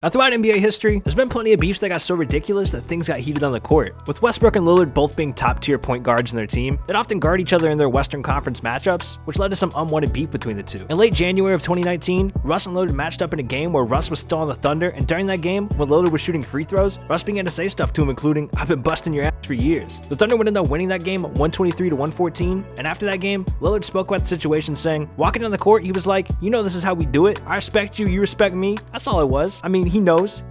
Now, throughout NBA history, there's been plenty of beefs that got so ridiculous that things got heated on the court. With Westbrook and Lillard both being top-tier point guards in their team, they'd often guard each other in their Western Conference matchups, which led to some unwanted beef between the two. In late January of 2019, Russ and Lillard matched up in a game where Russ was still on the Thunder, and during that game, when Lillard was shooting free throws, Russ began to say stuff to him including, "I've been busting your ass for years." The Thunder would end up winning that game 123-114, and after that game, Lillard spoke about the situation saying, walking on the court, he was like, "You know this is how we do it. I respect you, you respect me." That's all it was. I mean, he knows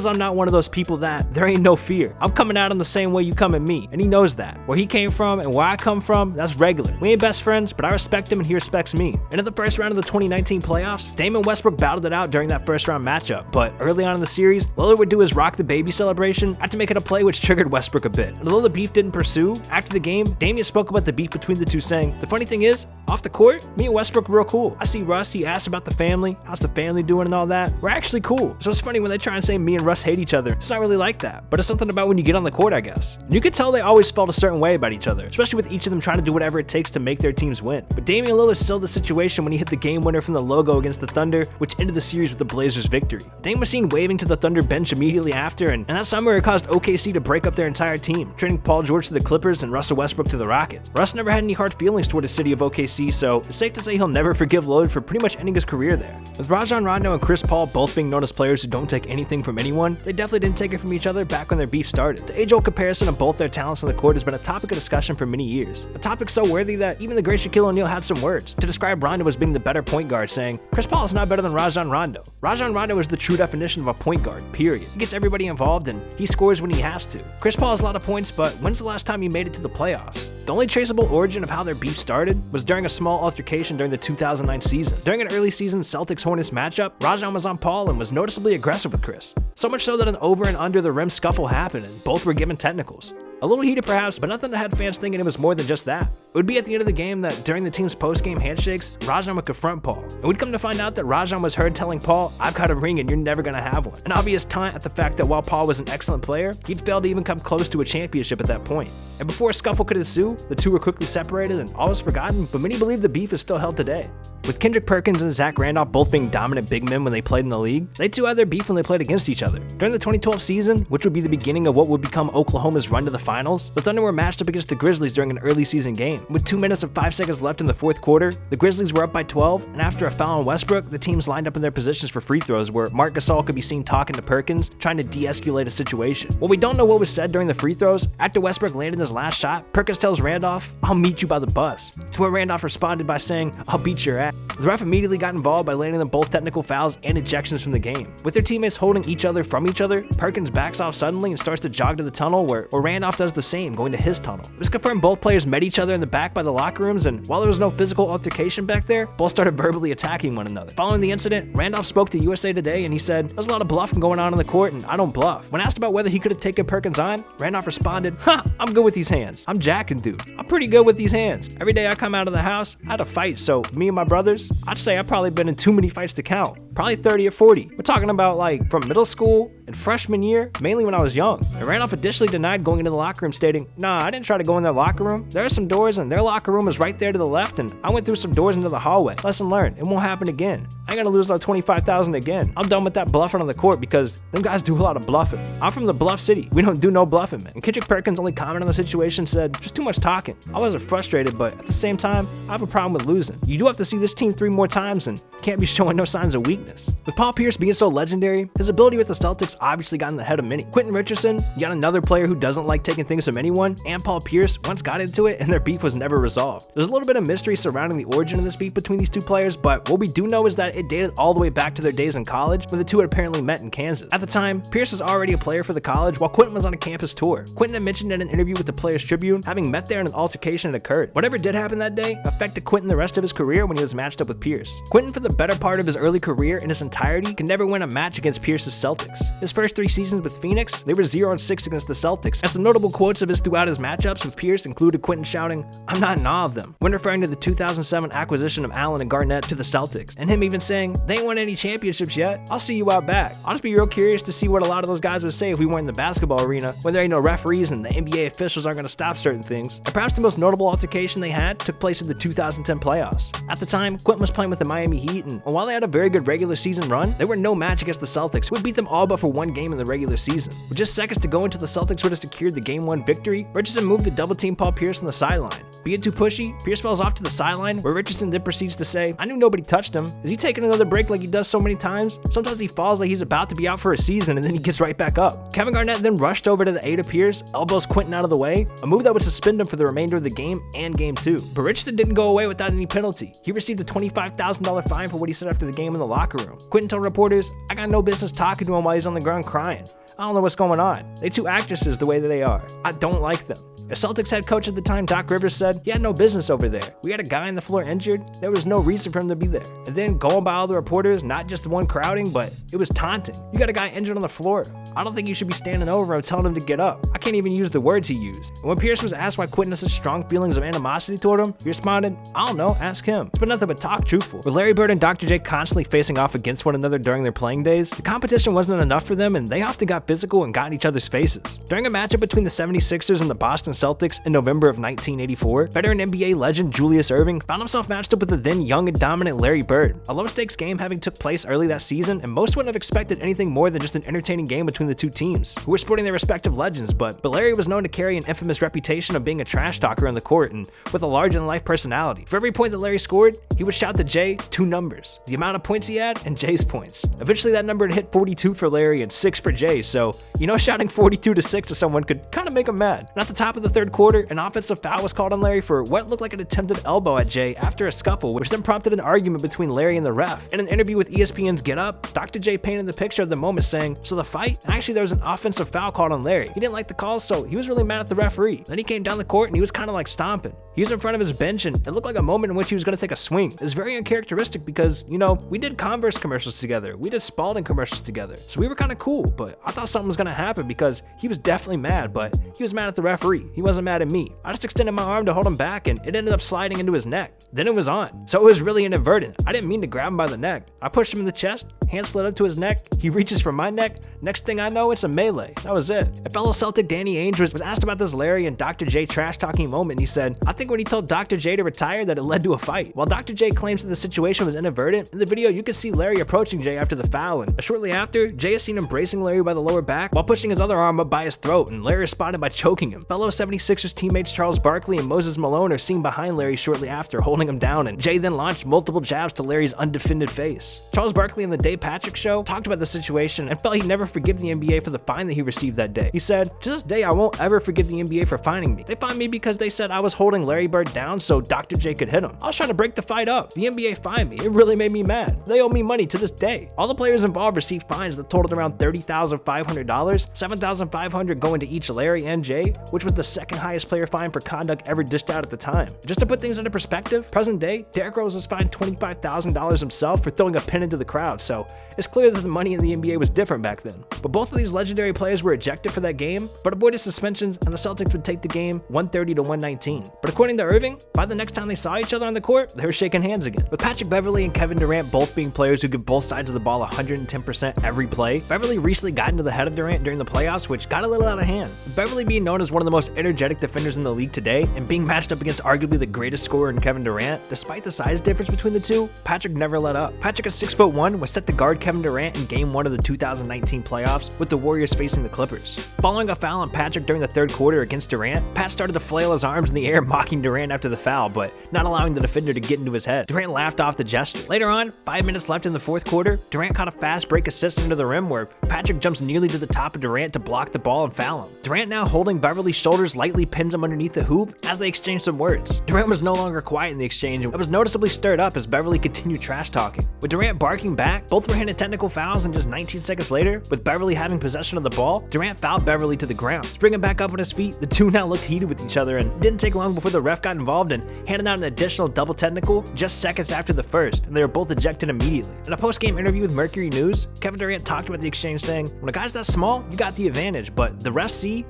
I'm not one of those people that there ain't no fear. I'm coming at him the same way you come at me, and he knows that. Where he came from and where I come from, that's regular. We ain't best friends, but I respect him and he respects me. And in the first round of the 2019 playoffs, Damian and Westbrook battled it out during that first round matchup, but early on in the series, Lillard would do his rock the baby celebration after making a play which triggered Westbrook a bit. And although the beef didn't pursue, after the game, Damian spoke about the beef between the two saying, "The funny thing is, off the court, me and Westbrook real cool. I see Russ, he asked about the family, how's the family doing and all that. We're actually cool." So it's funny when they try and say me and Russ hate each other. It's not really like that, but it's something about when you get on the court, I guess. And you could tell they always felt a certain way about each other, especially with each of them trying to do whatever it takes to make their teams win. But Damian Lillard still the situation when he hit the game winner from the logo against the Thunder, which ended the series with the Blazers' victory. Dame was seen waving to the Thunder bench immediately after, and that summer it caused OKC to break up their entire team, trading Paul George to the Clippers and Russell Westbrook to the Rockets. Russ never had any hard feelings toward the city of OKC, so it's safe to say he'll never forgive Lillard for pretty much ending his career there. With Rondo and Chris Paul both being known as players who don't take anything from anyone, they definitely didn't take it from each other back when their beef started. The age-old comparison of both their talents on the court has been a topic of discussion for many years. A topic so worthy that even the great Shaquille O'Neal had some words to describe Rondo as being the better point guard, saying, "Chris Paul is not better than Rajon Rondo. Rajon Rondo is the true definition of a point guard, period. He gets everybody involved and he scores when he has to. Chris Paul has a lot of points, but when's the last time he made it to the playoffs?" The only traceable origin of how their beef started was during a small altercation during the 2009 season. During an early season Celtics-Hornets matchup, Rajon was on Paul and was noticeably aggressive with Chris. So much so that an over and under the rim scuffle happened and both were given technicals. A little heated perhaps, but nothing that had fans thinking it was more than just that. It would be at the end of the game that during the team's post-game handshakes, Rajon would confront Paul. And we'd come to find out that Rajon was heard telling Paul, "I've got a ring and you're never gonna have one." An obvious taunt at the fact that while Paul was an excellent player, he'd failed to even come close to a championship at that point. And before a scuffle could ensue, the two were quickly separated and all was forgotten, but many believe the beef is still held today. With Perkins and Zach Randolph both being dominant big men when they played in the league, they too had their beef when they played against each other. During the 2012 season, which would be the beginning of what would become Oklahoma's run to the finals, the Thunder were matched up against the Grizzlies during an early season game. With 2 minutes and 5 seconds left in the fourth quarter, the Grizzlies were up by 12, and after a foul on Westbrook, the teams lined up in their positions for free throws where Marc Gasol could be seen talking to Perkins, trying to de-escalate a situation. While we don't know what was said during the free throws, after Westbrook landed his last shot, Perkins tells Randolph, "I'll meet you by the bus," to where Randolph responded by saying, "I'll beat your ass." The ref immediately got involved by landing them both technical fouls and ejections from the game. With their teammates holding each other from each other, Perkins backs off suddenly and starts to jog to the tunnel where Randolph does the same, going to his tunnel. It was confirmed both players met each other in the back by the locker rooms, and while there was no physical altercation back there, both started verbally attacking one another. Following the incident, Randolph spoke to USA Today and he said, "There's a lot of bluffing going on the court and I don't bluff." When asked about whether he could have taken Perkins on, Randolph responded, "I'm good with these hands. I'm jacking dude. I'm pretty good with these hands. Every day I come out of the house, I had a fight, so me and my brothers, I'd say I've probably been in too many fights to count. Probably 30 or 40. We're talking about like from middle school and freshman year, mainly when I was young." And Randolph additionally denied going into the locker room, stating, "Nah, I didn't try to go in their locker room. There are some doors and their locker room is right there to the left, and I went through some doors into the hallway. Lesson learned. It won't happen again. I ain't gonna lose no 25,000 again. I'm done with that bluffing on the court because them guys do a lot of bluffing. I'm from the Bluff City. We don't do no bluffing, man." And Perkins only comment on the situation said, "Just too much talking. I wasn't frustrated, but at the same time, I have a problem with losing. You do have to see this team 3 more times and can't be showing no signs of weakness." With Paul Pierce being so legendary, his ability with the Celtics obviously got in the head of many. Quentin Richardson, yet another player who doesn't like taking things from anyone, and Paul Pierce once got into it and their beef was never resolved. There's a little bit of mystery surrounding the origin of this beef between these two players, but what we do know is that it dated all the way back to their days in college when the two had apparently met in Kansas. At the time, Pierce was already a player for the college while Quentin was on a campus tour. Quentin had mentioned in an interview with the Players Tribune having met there and an altercation had occurred. Whatever did happen that day affected Quentin the rest of his career when he was matched up with Pierce. Quentin, for the better part of his early career in its entirety, could never win a match against Pierce's Celtics. His first 3 seasons with Phoenix, they were 0-6 against the Celtics, and some notable quotes of his throughout his matchups with Pierce included Quentin shouting, "I'm not in awe of them," when referring to the 2007 acquisition of Allen and Garnett to the Celtics, and him even saying, "They ain't won any championships yet, I'll see you out back." I'll just be real curious to see what a lot of those guys would say if we weren't in the basketball arena, when there ain't no referees and the NBA officials aren't going to stop certain things. And perhaps the most notable altercation they had took place in the 2010 playoffs. At the time, Quentin was playing with the Miami Heat, and while they had a very good regular season run, they were no match against the Celtics, who would beat them all but for 1 game in the regular season. With just seconds to go until the Celtics would have secured the Game 1 victory, Richardson moved to double team Paul Pierce on the sideline. Being too pushy, Pierce falls off to the sideline, where Richardson then proceeds to say, "I knew nobody touched him. Is he taking another break like he does so many times? Sometimes he falls like he's about to be out for a season and then he gets right back up." Kevin Garnett then rushed over to the aid of Pierce, elbows Quentin out of the way, a move that would suspend him for the remainder of the game and Game 2. But Richardson didn't go away without any penalty. He received a $25,000 fine for what he said after the game in the locker room. Quentin told reporters, "I got no business talking to him while he's on the ground crying. I don't know what's going on. They 2 actresses the way that they are. I don't like them." A Celtics head coach at the time, Doc Rivers, said he had no business over there. "We had a guy on the floor injured. There was no reason for him to be there." And then going by all the reporters, not just the one crowding, but it was taunting. "You got a guy injured on the floor. I don't think you should be standing over him telling him to get up." I can't even use the words he used. And when Pierce was asked why Quentin has such strong feelings of animosity toward him, he responded, "I don't know, ask him. It's been nothing but talk truthful." With Larry Bird and Dr. J constantly facing off against one another during their playing days, the competition wasn't enough for them, and they often got physical and got in each other's faces. During a matchup between the 76ers and the Boston Celtics in November of 1984, veteran NBA legend Julius Erving found himself matched up with the then young and dominant Larry Bird. A low-stakes game having took place early that season, and most wouldn't have expected anything more than just an entertaining game between the 2 teams, who were sporting their respective legends, but Larry was known to carry an infamous reputation of being a trash talker on the court and with a larger-than-life personality. For every point that Larry scored, he would shout to Jay 2 numbers, the amount of points he had and Jay's points. Eventually that number had hit 42 for Larry and 6 for Jay, so shouting 42 to 6 to someone could kind of make him mad. And at the top of the 3rd quarter, an offensive foul was called on Larry for what looked like an attempted elbow at Jay after a scuffle, which then prompted an argument between Larry and the ref. In an interview with ESPN's Get Up, Dr. J painted the picture of the moment saying, "So the fight? Actually, there was an offensive foul called on Larry. He didn't like the call, so he was really mad at the referee. Then he came down the court and he was kind of like stomping. He was in front of his bench and it looked like a moment in which he was going to take a swing. It's very uncharacteristic because, we did Converse commercials together. We did Spalding commercials together. So we were kind of cool, but I thought something was going to happen because he was definitely mad, but he was mad at the referee. He wasn't mad at me. I just extended my arm to hold him back and it ended up sliding into his neck. Then it was on. So it was really inadvertent. I didn't mean to grab him by the neck. I pushed him in the chest, hand slid up to his neck. He reaches for my neck. Next thing I know, it's a melee. That was it." A fellow Celtic, Danny Ainge, was asked about this Larry and Dr. J trash talking moment, and he said, "I think when he told Dr. J to retire that it led to a fight." While Dr. J claims that the situation was inadvertent, in the video you can see Larry approaching Jay after the foul, and shortly after, Jay is seen embracing Larry by the lower back while pushing his other arm up by his throat, and Larry responded by choking him. Fellow 76ers teammates Charles Barkley and Moses Malone are seen behind Larry shortly after, holding him down, and Jay then launched multiple jabs to Larry's undefended face. Charles Barkley on the Dave Patrick Show talked about the situation and felt he'd never forgive the NBA for the fine that he received that day. He said, "To this day, I won't ever forgive the NBA for fining me. They fined me because they said I was holding Larry Bird down so Dr. J could hit him. I was trying to break the fight up. The NBA fined me. It really made me mad. They owe me money to this day." All the players involved received fines that totaled around $30,500, $7,500 going to each Larry and Jay, which was the 2nd highest player fine for conduct ever dished out at the time. Just to put things into perspective, present day, Derrick Rose was fined $25,000 himself for throwing a pin into the crowd, so it's clear that the money in the NBA was different back then. But both of these legendary players were ejected for that game, but avoided suspensions, and the Celtics would take the game 130 to 119. But according to Erving, by the next time they saw each other on the court, they were shaking hands again. With Patrick Beverley and Kevin Durant both being players who give both sides of the ball 110% every play, Beverley recently got into the head of Durant during the playoffs, which got a little out of hand. With Beverley being known as one of the most energetic defenders in the league today, and being matched up against arguably the greatest scorer in Kevin Durant, despite the size difference between the two, Patrick never let up. Patrick at 6'1" was set to guard Kevin Durant in Game 1 of the 2019 playoffs, with the Warriors facing the Clippers. Following a foul on Patrick during the 3rd quarter against Durant, Pat started to flail his arms in the air, mocking Durant after the foul, but not allowing the defender to get into his head. Durant laughed off the gesture. Later on, 5 minutes left in the 4th quarter, Durant caught a fast break assist into the rim where Patrick jumps nearly to the top of Durant to block the ball and foul him. Durant, now holding Beverly's shoulders, lightly pins him underneath the hoop as they exchange some words. Durant was no longer quiet in the exchange and was noticeably stirred up as Beverley continued trash talking. With Durant barking back, both were handed technical fouls, and just 19 seconds later, with Beverley having possession of the ball, Durant fouled Beverley to the ground. Springing back up on his feet, the two now looked heated with each other, and it didn't take long before the ref got involved and handed out an additional double technical just seconds after the first, and they were both ejected immediately. In a post-game interview with Mercury News, Kevin Durant talked about the exchange, saying, "When a guy guys that small, you got the advantage, but the rest see,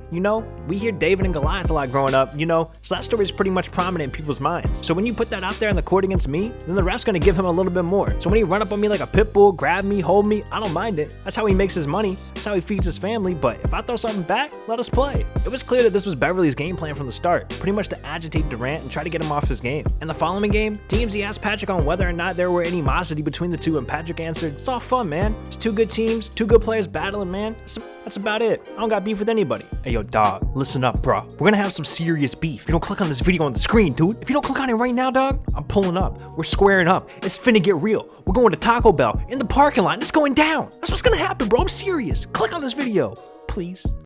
we hear David and Goliath a lot growing up, so that story is pretty much prominent in people's minds. So when you put that out there in the court against me, then the ref's gonna give him a little bit more. So when he run up on me like a pit bull, grab me, hold me, I don't mind it. That's how he makes his money, that's how he feeds his family, but if I throw something back, let us play. It was clear that this was Beverley's game plan from the start, pretty much to agitate Durant and try to get him off his game. In the following game, TMZ asked Patrick on whether or not there were animosity between the two, and Patrick answered, "It's all fun, man. It's two good teams, two good players battling, man. That's about it. I don't got beef with anybody." Hey, yo, dog, listen up, bro. We're gonna have some serious beef. If you don't click on this video on the screen, dude. If you don't click on it right now, dog, I'm pulling up. We're squaring up. It's finna get real. We're going to Taco Bell in the parking lot. It's going down. That's what's gonna happen, bro. I'm serious. Click on this video, please.